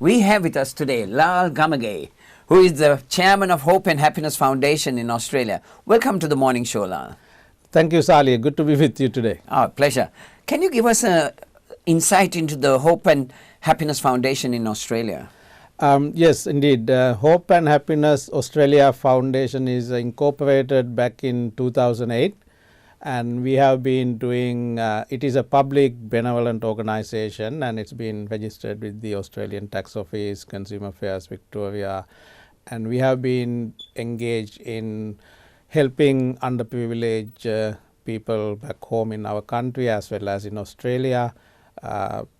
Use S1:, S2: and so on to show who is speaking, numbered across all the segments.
S1: We have with us today Lal Gamage, who is the chairman of Hope and Happiness Foundation in Australia. Welcome to the morning show, Lal.
S2: Thank you, Sally. Good to be with you today.
S1: Oh, pleasure. Can you give us an insight into the Hope and Happiness Foundation in Australia?
S2: Yes, indeed. Hope and Happiness Australia Foundation is incorporated back in 2008, and we have been doing, it is a public benevolent organization, and it's been registered with the Australian Tax Office, Consumer Affairs Victoria, and we have been engaged in helping underprivileged people back home in our country as well as in Australia.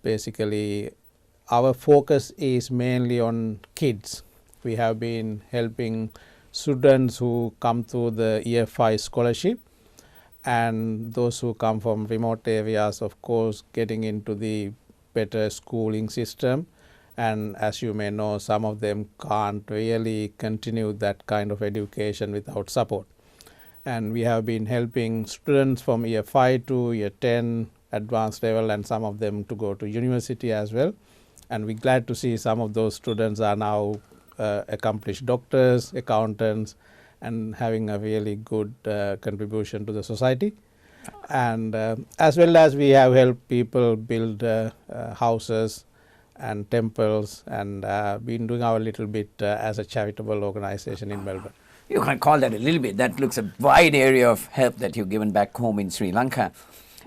S2: Basically, our focus is mainly on kids. We have been helping students who come through the Year 5 scholarship, and those who come from remote areas, of course, getting into the better schooling system. And as you may know, some of them can't really continue that kind of education without support. And we have been helping students from Year 5 to Year 10 advanced level, and some of them to go to university as well. And we're glad to see some of those students are now accomplished doctors, accountants, and having a really good contribution to the society. And as well as we have helped people build houses and temples, and been doing our little bit as a charitable organization in Melbourne.
S1: You can call that a little bit. That looks a wide area of help that you've given back home in Sri Lanka.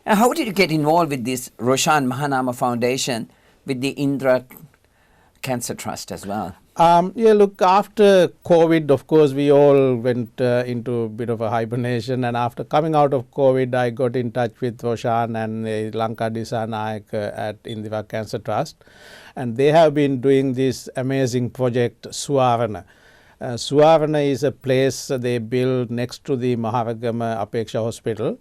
S1: How did you get involved with this Roshan Mahanama Foundation with the Indira Cancer Trust as well?
S2: Yeah, look, after COVID, of course, we all went into a bit of a hibernation, and after coming out of COVID, I got in touch with Roshan and Lanka Disanayak at Indira Cancer Trust, and they have been doing this amazing project, Suwa. Suwa is a place they built next to the Mahavagama Apeksha Hospital,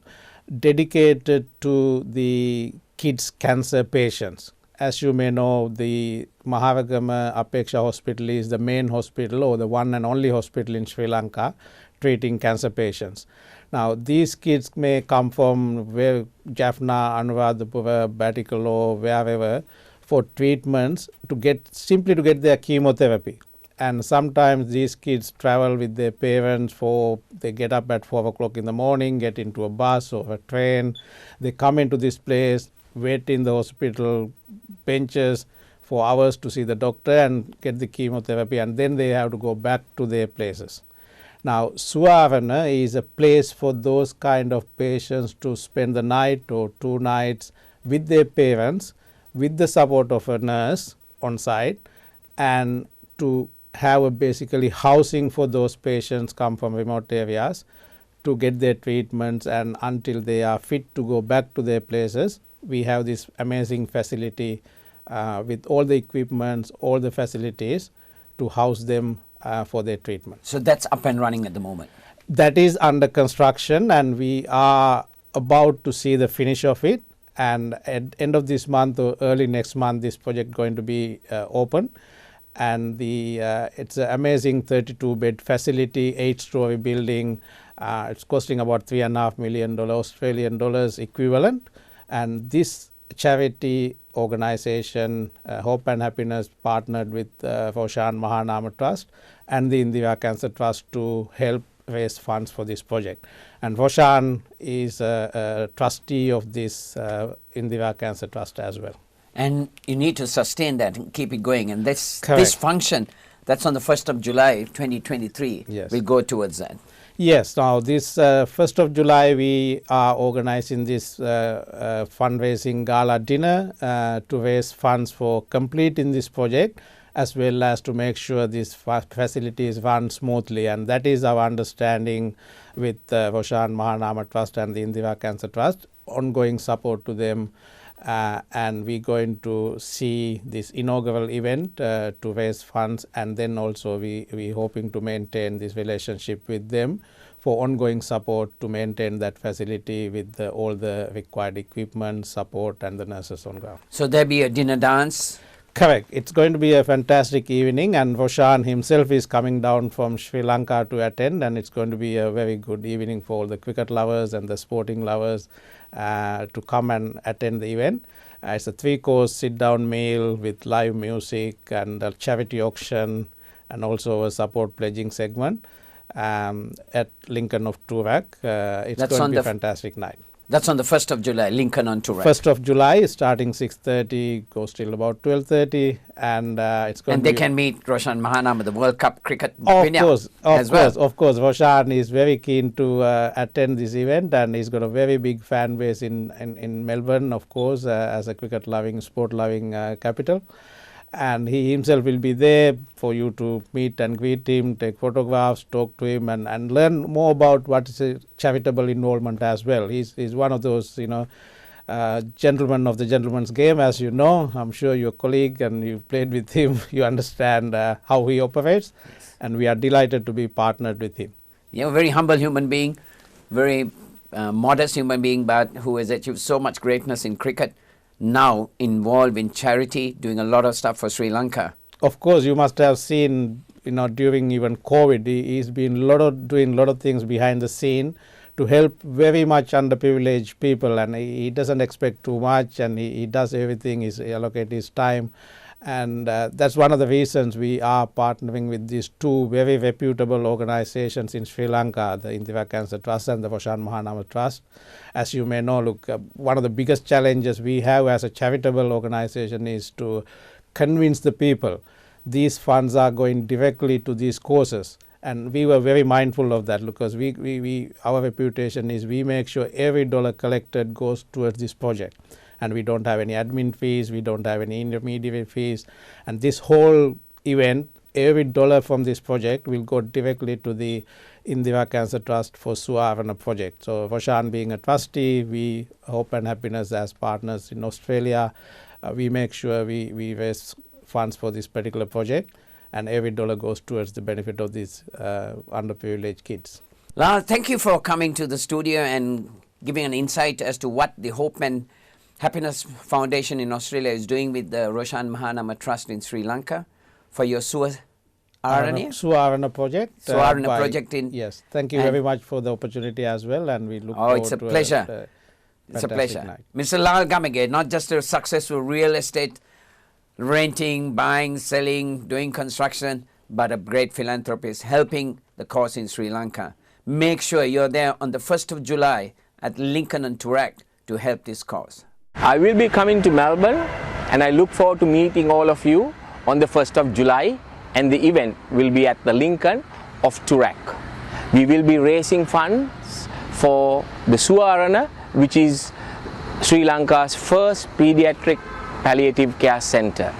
S2: dedicated to the kids' cancer patients. As you may know, the Mahavagama Apeksha Hospital is the main hospital, or the one and only hospital in Sri Lanka treating cancer patients. Now, these kids may come from Jaffna, Anuradhapura, Batticaloa, wherever, for treatments simply to get their chemotherapy. And sometimes these kids travel with their parents they get up at 4 o'clock in the morning, get into a bus or a train, they come into this place, wait in the hospital benches for hours to see the doctor and get the chemotherapy, and then they have to go back to their places. Now, Suwa is a place for those kind of patients to spend the night or 2 nights with their parents, with the support of a nurse on site, and to have a basically housing for those patients come from remote areas to get their treatments, and until they are fit to go back to their places. We have this amazing facility with all the equipments, all the facilities to house them for their treatment.
S1: So that's up and running at the moment?
S2: That is under construction, and we are about to see the finish of it. And at end of this month or early next month, this project going to be open. And it's an amazing 32-bed facility, 8-story building. It's costing about $3.5 million Australian dollars equivalent. And this charity organization, Hope and Happiness, partnered with Roshan Mahanama Trust and the Indira Cancer Trust to help raise funds for this project. And Roshan is a trustee of this Indira Cancer Trust as well.
S1: And you need to sustain that and keep it going. And this function, that's on the 1st of July, 2023,
S2: yes,
S1: will go towards that.
S2: Yes. Now, this 1st of July, we are organizing this fundraising gala dinner to raise funds for completing this project, as well as to make sure this facilities run smoothly. And that is our understanding with Roshan Mahanama Trust and the Indira Cancer Trust, ongoing support to them. And we're going to see this inaugural event to raise funds, and then also we're hoping to maintain this relationship with them for ongoing support to maintain that facility with all the required equipment, support, and the nurses on ground.
S1: So there'll be a dinner dance?
S2: Correct. It's going to be a fantastic evening, and Roshan himself is coming down from Sri Lanka to attend, and it's going to be a very good evening for all the cricket lovers and the sporting lovers to come and attend the event. It's a 3-course sit-down meal with live music and a charity auction and also a support pledging segment at Lincoln of Toorak. It's going to be a fantastic night.
S1: That's on the 1st of July, Lincoln on Toorak.
S2: 1st of July, starting 6:30, goes till about 12:30, and it's going.
S1: And they can meet Roshan Mahanama, the World Cup cricket
S2: winner, of course. Roshan is very keen to attend this event, and he's got a very big fan base in Melbourne, of course, as a cricket-loving, sport-loving capital. And he himself will be there for you to meet and greet him, take photographs, talk to him, and learn more about what is a charitable involvement as well. He's one of those, gentlemen of the gentleman's game, as you know. I'm sure your colleague and you played with him, you understand how he operates, and we are delighted to be partnered with him.
S1: Yeah, a very humble human being, very modest human being, but who has achieved so much greatness in cricket. Now involved in charity, doing a lot of stuff for Sri Lanka.
S2: Of course, you must have seen, during even COVID, he's been doing a lot of things behind the scene to help very much underprivileged people, and he doesn't expect too much, and he does everything. He allocates his time, and that's one of the reasons we are partnering with these two very reputable organizations in Sri Lanka, the Indira Cancer Trust and the Roshan Mahanama Trust. As you may know, look, one of the biggest challenges we have as a charitable organization is to convince the people these funds are going directly to these causes. And we were very mindful of that because our reputation is we make sure every dollar collected goes towards this project. And we don't have any admin fees, we don't have any intermediary fees. And this whole event, every dollar from this project will go directly to the Indira Cancer Trust for Suwa Arana project. So Roshan being a trustee, we Hope and Happiness as partners in Australia, we make sure we raise funds for this particular project, and every dollar goes towards the benefit of these underprivileged kids.
S1: Lal, thank you for coming to the studio and giving an insight as to what the Hope and Happiness Foundation in Australia is doing with the Roshan Mahanama Trust in Sri Lanka for your Suwa
S2: Arana project.
S1: Project in.
S2: Yes, thank you very much for the opportunity as well, and we look forward
S1: it's a pleasure. It's a pleasure.
S2: Night.
S1: Mr. Lal Gamage, not just a successful real estate, renting, buying, selling, doing construction, but a great philanthropist helping the cause in Sri Lanka. Make sure you're there on the 1st of July at Lincoln and Toorak to help this cause.
S3: I will be coming to Melbourne, and I look forward to meeting all of you on the 1st of July, and the event will be at the Lincoln of Toorak. We will be raising funds for the Suwa Arana, which is Sri Lanka's first paediatric palliative care center.